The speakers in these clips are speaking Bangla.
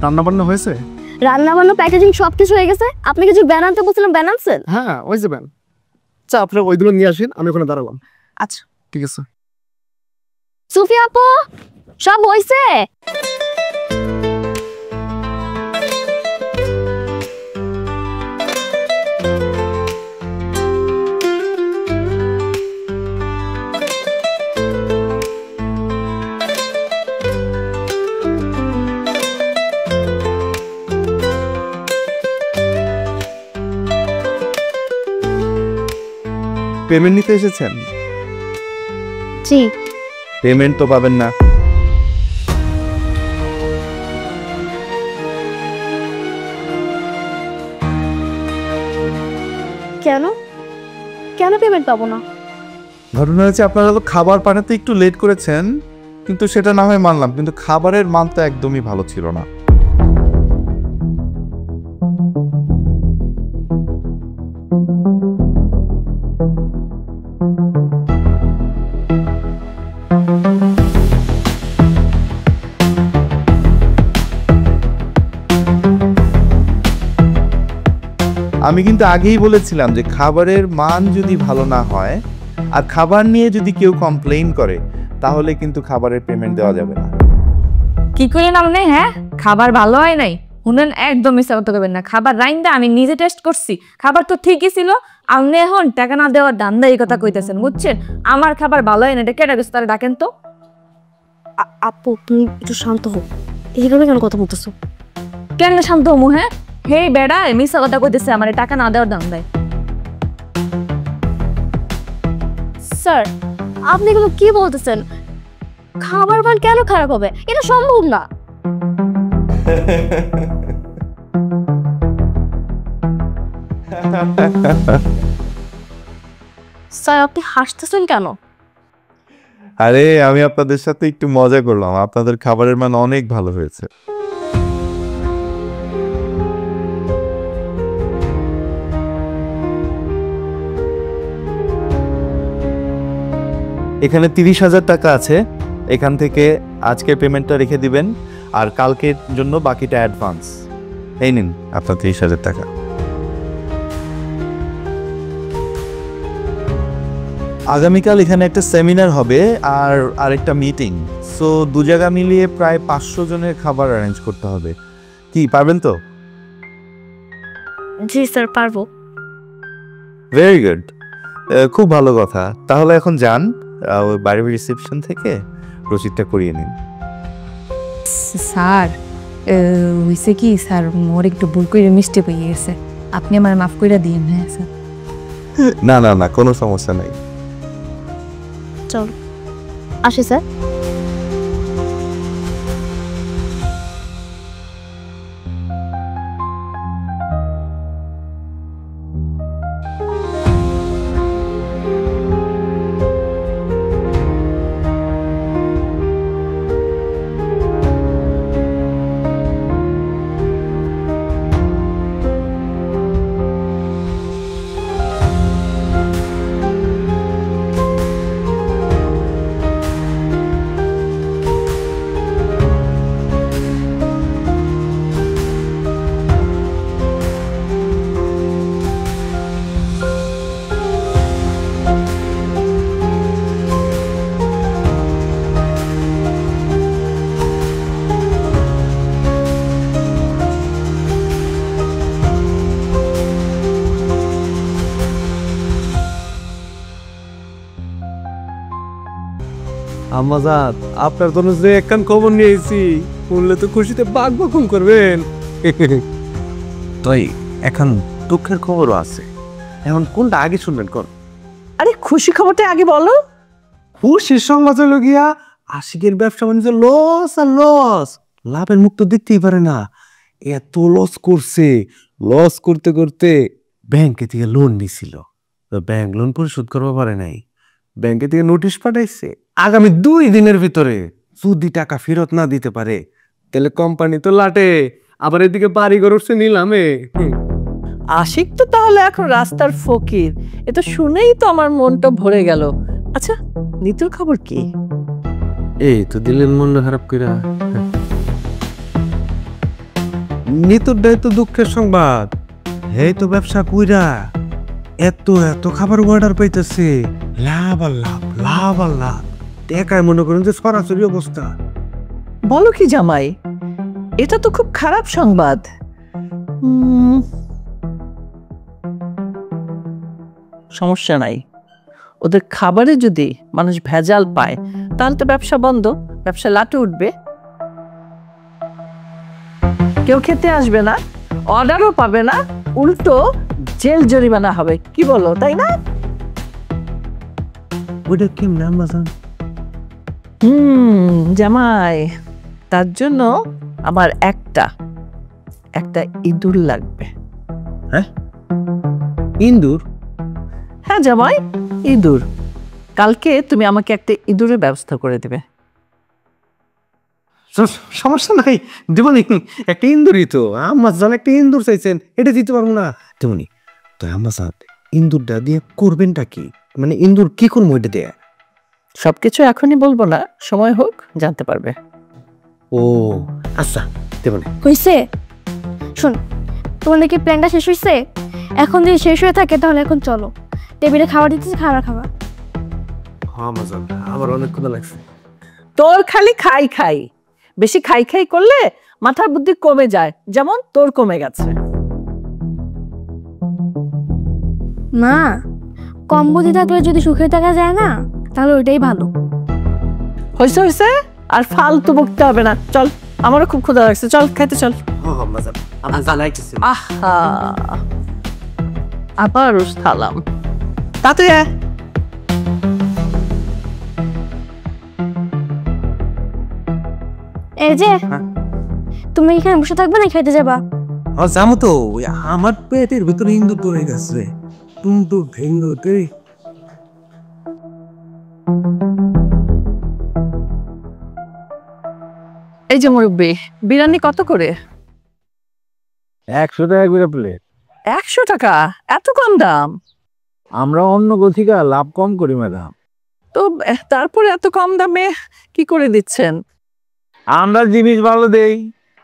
রান্না বান্না হয়েছে? রান্না বান্না প্যাকেজিং সবকিছু হয়ে গেছে। আপনি কিছু ব্যান আনতে বলছিলেন, ব্যান আনছেন? হ্যাঁ, ওই যে ব্যান। আচ্ছা, আপনারা ওইগুলো নিয়ে আসেন, আমি ওখানে দাঁড়ালাম। আচ্ছা ঠিক আছে। সুফিয়া আপু, সব হইছে? পেমেন্ট নিতে এসেছেন? জি। পেমেন্ট তো পাবেন না। কেন কেন পেমেন্ট পাবো না? ঘটনা হচ্ছে আপনারা তো খাবার পাঠাতে একটু লেট করেছেন, কিন্তু সেটা না হয় মানলাম, কিন্তু খাবারের মান তো একদমই ভালো ছিল না। আমি কিন্তু আগেই বলেছিলাম যে খাবারের মান যদি ভালো না হয় আর খাবার নিয়ে যদি কেউ কমপ্লেইন করে তাহলে কিন্তু খাবারের পেমেন্ট দেওয়া যাবে না। কি করলেন আপনি? হ্যাঁ, খাবার ভালো হয় নাই শুনেন, একদম মিথ্যা কথা বলবেন না। খাবার রাইন্দা আমি নিজে টেস্ট করছি, খাবার তো ঠিকই ছিল। আপনি এখন টাকা না দেওয়ার ধান্দা এই কথা কইতেছেন, বুঝছেন? আমার খাবার ভালো হয় না, এটা কেটে গেছে, তারা ডাকেন তো। আপু তুমি একটু শান্ত হও, এইভাবে কেন কথা বলতেছো? কেন শান্ত হমু? হ্যাঁ, হে বেড়া মিথ্যা কথা কইতেছে আমার টাকা না দেওয়ার ধান্দায়। স্যার আপনি এগুলো কি বলতেছেন? খাবার মান কেন খারাপ হবে? এটা সম্ভব না। স্যার আপনি হাসতেছেন কেন? আরে আমি আপনাদের সাথে একটু মজা করলাম, আপনাদের খাবারের মান অনেক ভালো হয়েছে। এখানে 30,000 টাকা আছে, এখান থেকে আজকের পেমেন্টটা রেখে দিবেন আর কালকের জন্য বাকিটা অ্যাডভান্স। এই নিন আপনার 30,000 টাকা। আগামীকাল এখানে একটা সেমিনার হবে আর আরেকটা মিটিং, সো দু জায়গা মিলিয়ে প্রায় 500 জনের খাবার অ্যারেঞ্জ করতে হবে। কি পারবেন তো? জি স্যার পারবো। ভেরি গুড, খুব ভালো কথা। তাহলে এখন যান, ওই বাড়ির রিসেপশন থেকে রসিদটা করিয়ে নিন। স্যার হইছে কি স্যার, মোর একটু ভুল করে মিষ্টি পেয়ে গেছে, আপনি আমার মাফ করে দিন। হ্যাঁ স্যার। না না না, কোনো সমস্যা নাই। চলো আসি স্যার। আম্মাজান আপনার জন্য যে একখান খবর নিয়ে এসেছি, শুনলে তো খুশিতে বাঘ বকুম করবেন। তাই এখন দুঃখের খবরও আছে, এখন কোনটা আগে শুনবেন কোন? আরে খুশি খবরটা আগে বলো। খুশির সংবাদ হলো গিয়া আশিকের ব্যবসা বাণিজ্য লস আর লস, লাভের মুখ তো দেখতেই পারে না, এত লস করছে। লস করতে করতে ব্যাংকে থেকে লোন নিছিল, তো ব্যাংক লোন পরিশোধ করতে পারে নাই। ব্যাংকে থেকে নোটিশ পাঠাইছে আগামী 2 দিনের ভিতরে যদি টাকা ফেরত না দিতে পারে তাহলে কোম্পানি তো লাটে। আবার এদিকে বাড়িঘর উঠছে নিলামে। আশিক তো তাহলে এখন রাস্তার ফকির, এ তো শুনেই তো আমার মনটা ভরে গেল। আচ্ছা নিতুর খবর কি? এই তো দিলেন মনটা খারাপ কইরা। নিতুরটাই তো দুঃখের সংবাদ। এই তো ব্যবসা কইরা এত এত খাবার অর্ডার পাইতেছে, লাভ আর লাভ, লাভ আর লাভ। টাকায় মনে করেন যে সরাসরি অবস্থা। বলো কি জামাই, এটা তো খুব খারাপ সংবাদ। সমস্যা নাই, ওদের খাবারে যদি মানুষ ভেজাল পায় তাহলে তো ব্যবসা বন্ধ, ব্যবসা লাটে উঠবে, কেউ খেতে আসবে না, অর্ডারও পাবে না, উল্টো জেল জরিমানা হবে। কি বলো, তাই না? ওইটা কেমন আমাজন? জামাই, তার জন্য আমার একটা ইঁদুর লাগবে। হ্যাঁ, ইন্দুর? হ্যাঁ জামাই, ইঁদুর। কালকে তুমি আমাকে একটা ইঁদুরের ব্যবস্থা করে দেবে। সমস্যা নাই, দেবনি। একটা ইন্দুরই তো, আমার জান একটা ইন্দুর চাইছেন, এটা দিতে পারবো না। তেমনি তো আমার জান ইন্দুরটা দিয়ে করবেনটা কি? মানে ইন্দুর কি করবো এটা দিয়ে? সবকিছু এখনই বলবো না, সময় হোক জানতে পারবে। ও আচ্ছা, তেমনি হইছে? শোন, তোমাদের কি প্ল্যানটা শেষ হয়েছে? এখন যদি শেষ হয়ে থাকে তাহলে এখন চলো, টেবিলে খাবার দিতেছি, খাবার। হ্যাঁ মাজান, আমার অনেক ক্ষুধা লাগছে। তোর খালি খাই খাই, বেশি খাই খাই করলে মাথার বুদ্ধি কমে যায়, যেমন তোর কমে গেছে। মা, কম বুদ্ধি থাকলে যদি সুখে থাকা যায় না, তাহলে ওইটাই ভালো। হয়েছে, আর ফালতু বকতে হবে না, চল, আমারও খুব ক্ষুধা লাগছে, চল খাইতে চল। হ্যাঁ মাজান, আমার জানাইতেছি। আহা, আবার সালাম, তাড়াতাড়ি আয়। এই যে, তুমি এখানে বসে থাকবে না, খাইতে যাবা? হ্যাঁ যাবো তো, আমার পেটের ভিতরে ইন্দুর ধরে গেছে। টুনটু ভেঙ্গু তুই। এই যে মুরব্বি, বিরিয়ানি কত করে? 100 টাকা করে প্লেট। 100 টাকা? এত কম দাম? আমরা অন্য গতিকা লাভ কম করি ম্যাডাম। তো তারপরে এত কম দামে কি করে দিচ্ছেন? আমরা জিনিস ভালো দেই,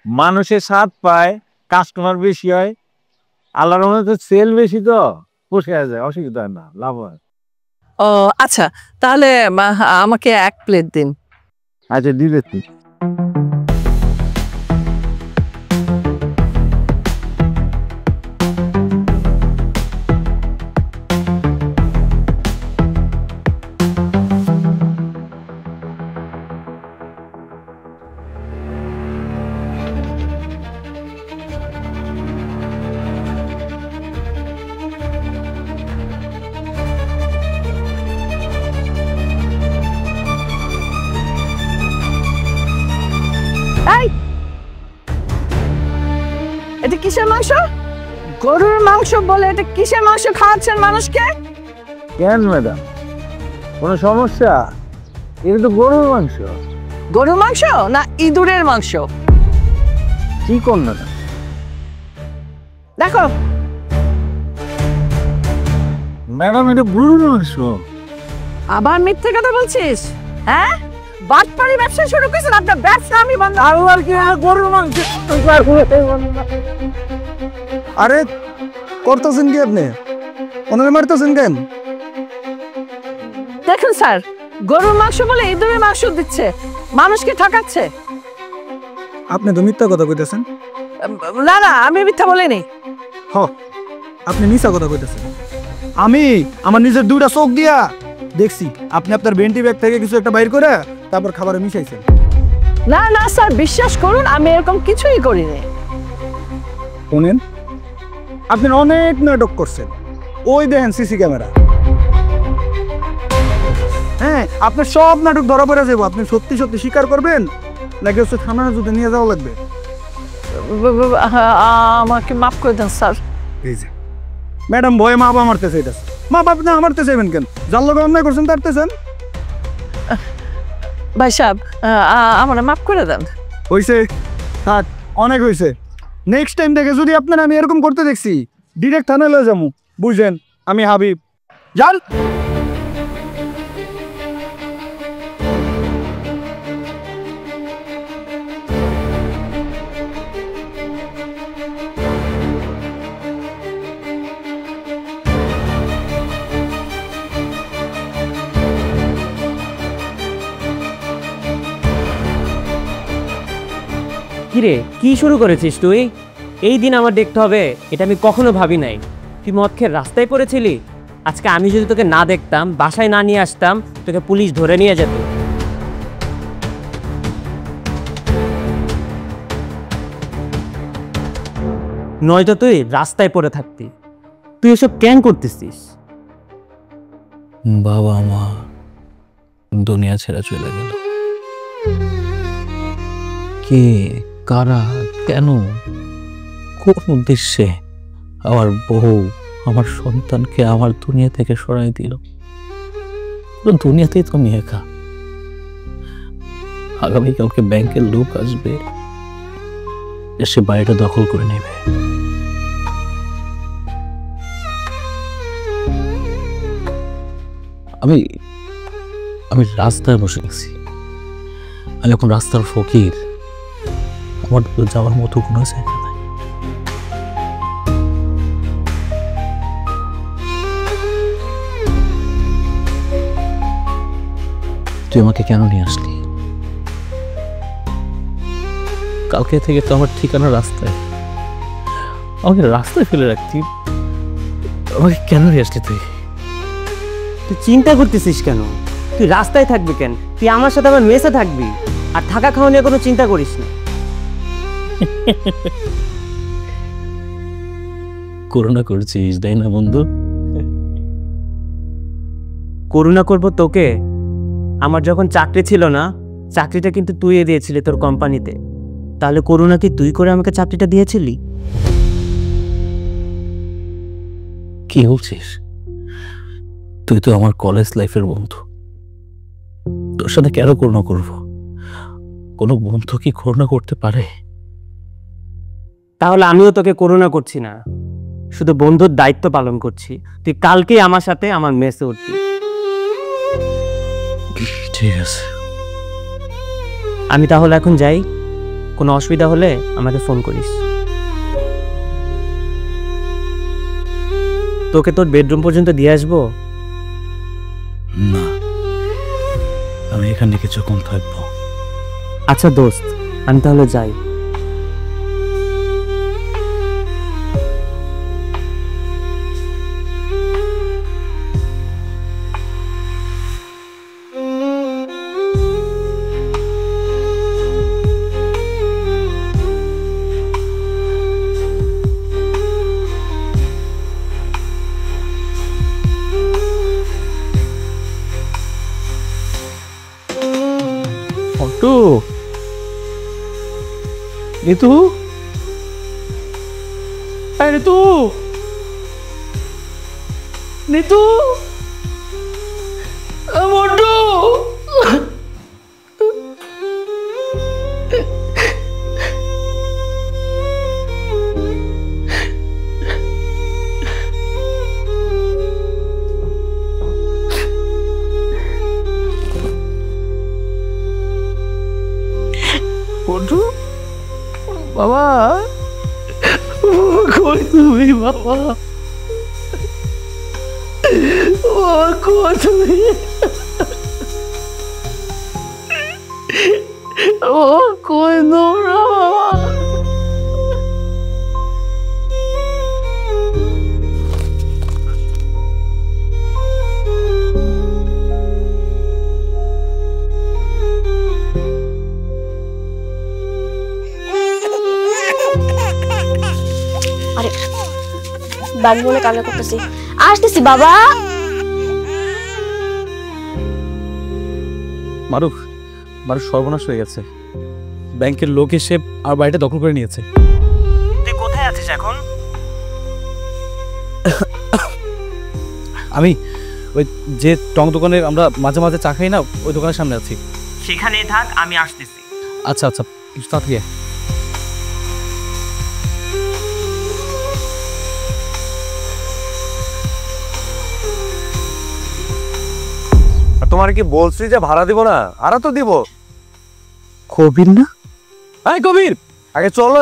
মানুষের স্বাদ পায়, কাস্টমার বেশি হয়, আল্লাহর রহমতে সেল বেশি, তো পোষে যায়, অসুবিধা হয় না, লাভ হয়। ও আচ্ছা, তাহলে আমাকে 1 প্লেট দিন। আচ্ছা দিবেছি। এটা কিসের মাংস? গরুর মাংস বলে এটা কিসের মাংস খাওয়াচ্ছেন মানুষকে? কেন ম্যাডাম, কোনো সমস্যা? এটা তো গরুর মাংস। গরুর মাংস না ইঁদুরের মাংস? কি করলেন? দেখো ম্যাডাম, এটা গরুর মাংস। আবার মিথ্যে কথা বলছিস? হ্যাঁ, বাটপাড়ি ব্যবসা শুরু করেছেন, আপনার ব্যবসা আমি বন্ধ। আর কি গরুর মাংস? আরে করতেছেন কি আপনি? ওনারে মারতেছেন কেন? দেখুন স্যার, গরুর মাংস বলে ইঁদুরের মাংস দিচ্ছে, মানুষকে ঠকাচ্ছে। আপনি তো মিথ্যা কথা কইতেছেন। না না, আমি মিথ্যা বলিনি। হ, আপনি মিথ্যা কথা কইতেছেন। আমি আমার নিজের 2টা চোখ দিয়া দেখছি আপনি আপনার ভেন্টি ব্যাগ থেকে কিছু একটা বাইর করে তারপর খাবারে মিশাইছেন। না না স্যার, বিশ্বাস করুন, আমি এরকম কিছুই করিনি। শুনেন, আপনি অনেক নাটক করছেন, ওই দেখেন সিসি ক্যামেরা। হ্যাঁ, আপনার সব নাটক ধরা পড়ে যাবো। আপনি সত্যি সত্যি স্বীকার করবেন নাকি হচ্ছে থানায় যদি নিয়ে যাওয়া লাগবে? আমাকে মাফ করে দেন স্যার। এই যে ম্যাডাম ভয়ে মা বাবা মারতেছে, এটা মা বাপ না মারতে চাইবেন কেন? যার লোক অন্যায় করছেন তারতেছেন। ভাই সাহেব, আমার মাফ করে দেন। হইছে, থাক, অনেক হইছে। নেক্সট টাইম থেকে যদি আপনার আমি এরকম করতে দেখছি, ডিরেক্ট থানায় লয়ে যাবো। বুঝলেন, আমি হাবিব। যান। কিরে কি শুরু করেছিস তুই? এই দিন আমার দেখতে হবে এটা আমি কখনো ভাবি নাই। তুই মদ খেয়ে রাস্তায় পড়েছিলি, আজকে আমি যদি তোকে না দেখতাম, বাসায় না নিয়ে আসতাম, তোকে পুলিশ ধরে নিয়ে যেত। নয়তো তুই রাস্তায় পড়ে থাকতি। তুই এসব কেন করতেছিস? বাবা মা দুনিয়া ছেড়ে চলে গেল। কে, কারা, কেন, কোন উদ্দেশ্যে আমার বউ, আমার সন্তানকে আমার দুনিয়া থেকে সরাই দিল? পুরো দুনিয়াতেই তো আমি একা। আগামীকালকে ব্যাংকের লোক আসবে, এসে বাড়িটা দখল করে নেবে। আমি আমি রাস্তায় বসে গেছি। আমি এখন রাস্তার ফকির। আমার তো যাওয়ার মতো কোনো জায়গা নাই। তুই আমাকে কেন নিয়ে আসলি? কালকে থেকে তো আমার ঠিকানা রাস্তায়। আমাকে রাস্তায় ফেলে রাখতি, আমাকে কেন নিয়ে আসলি তুই? তুই চিন্তা করতেছিস কেন? তুই রাস্তায় থাকবি কেন? তুই আমার সাথে আমার মেসে থাকবি, আর থাকা খাওয়া নিয়ে কোনো চিন্তা করিস না। করুণা করছিস তাই না বন্ধু? করুণা করব তোকে? আমার যখন চাকরি ছিল না, চাকরিটা কিন্তু তুই দিয়েছিলি তোর কোম্পানিতে। তাহলে করুণা কি তুই করে আমাকে চাকরিটা দিয়েছিলি? কি বলছিস? তুই তো আমার কলেজ লাইফের বন্ধু, তোর সাথে কেন করুণা করব? কোনো বন্ধু কি করুণা করতে পারে? তাহলে আমিও তোকে করুণা করছি না, শুধু বন্ধুর দায়িত্ব পালন করছি। তুই কালকেই আমার সাথে আমার মেসে উঠবি। ঠিক আছে, আমি তাহলে এখন যাই। কোনো অসুবিধা হলে আমাকে ফোন করিস। তোকে তোর বেডরুম পর্যন্ত দিয়ে আসবো? না, আমি এখানে কিছুক্ষণ থাকবো। আচ্ছা দোস্ত, আমি তাহলে যাই। অটো, ঋতু, ঋতু, ঋতু, অটো। বন্ধু, বাবা, কই তুমি বাবা? বাবা কই তুমি? ও কই তোমরা বাবা? আরে ব্যাগ বলে কান্না করতেছি, আসতেছি বাবা। মারুফ, মারুফ সর্বনাশ হয়ে গেছে। ব্যাংকের লোক এসে আর বাড়িটা দখল করে নিয়েছে। তুই কোথায় আছিস এখন? আমি ওই যে টং দোকানে আমরা মাঝে মাঝে চা খাই না, ওই দোকানের সামনে আছি। সেখানেই থাক, আমি আসতেছি। আচ্ছা আচ্ছা, একটু তাড়াতাড়ি আয়। তোমার কি বলছি যে ভাড়া দিব না? আরো তো দিব। কবির না? এই কবির, আগে চলো।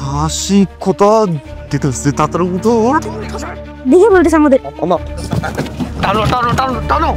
হাসি কোথা দিতেছি তাড়াতাড়ি উঠো। দেখে বলতেছে আমাদের টানো টানো টানো টানো।